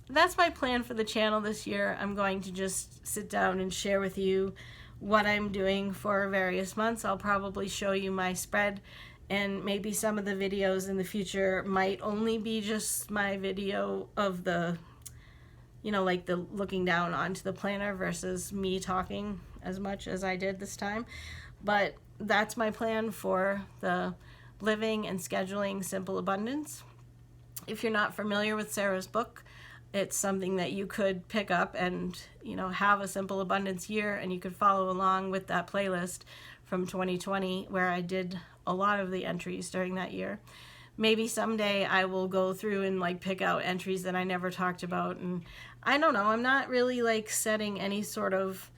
that's my plan for the channel this year. I'm going to just sit down and share with you what I'm doing for various months. I'll probably show you my spread, and maybe some of the videos in the future might only be just my video of the, you know, like the looking down onto the planner versus me talking as much as I did this time. But that's my plan for the living and scheduling simple abundance. If you're not familiar with Sarah's book, it's something that you could pick up and, you know, have a simple abundance year, and you could follow along with that playlist from 2020 where I did a lot of the entries during that year. maybe someday I will go through and like pick out entries that I never talked about. And I don't know, I'm not really like setting any sort of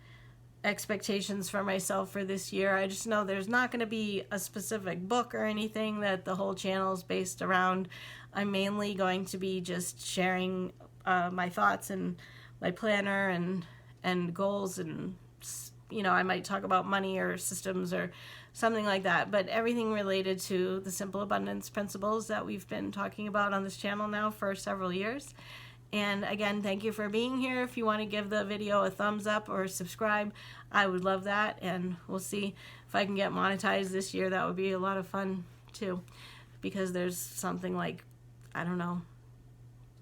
expectations for myself for this year. I just know there's not going to be a specific book or anything that the whole channel is based around. I'm mainly going to be just sharing my thoughts and my planner and goals, and I might talk about money or systems or something like that, but everything related to the simple abundance principles that we've been talking about on this channel now for several years. And again, thank you for being here. If you want to give the video a thumbs up or subscribe, I would love that. And we'll see if I can get monetized this year. That would be a lot of fun too, because there's something like, I don't know,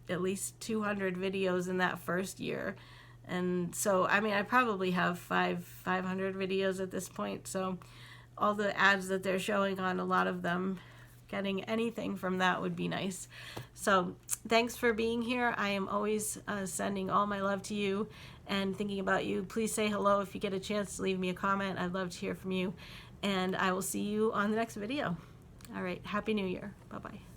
at least 200 videos in that first year. And so, I mean, I probably have 500 videos at this point. So all the ads that they're showing on a lot of them, getting anything from that would be nice. So thanks for being here. I am always sending all my love to you and thinking about you. Please say hello if you get a chance to leave me a comment. I'd love to hear from you. And I will see you on the next video. All right. Happy New Year. Bye-bye.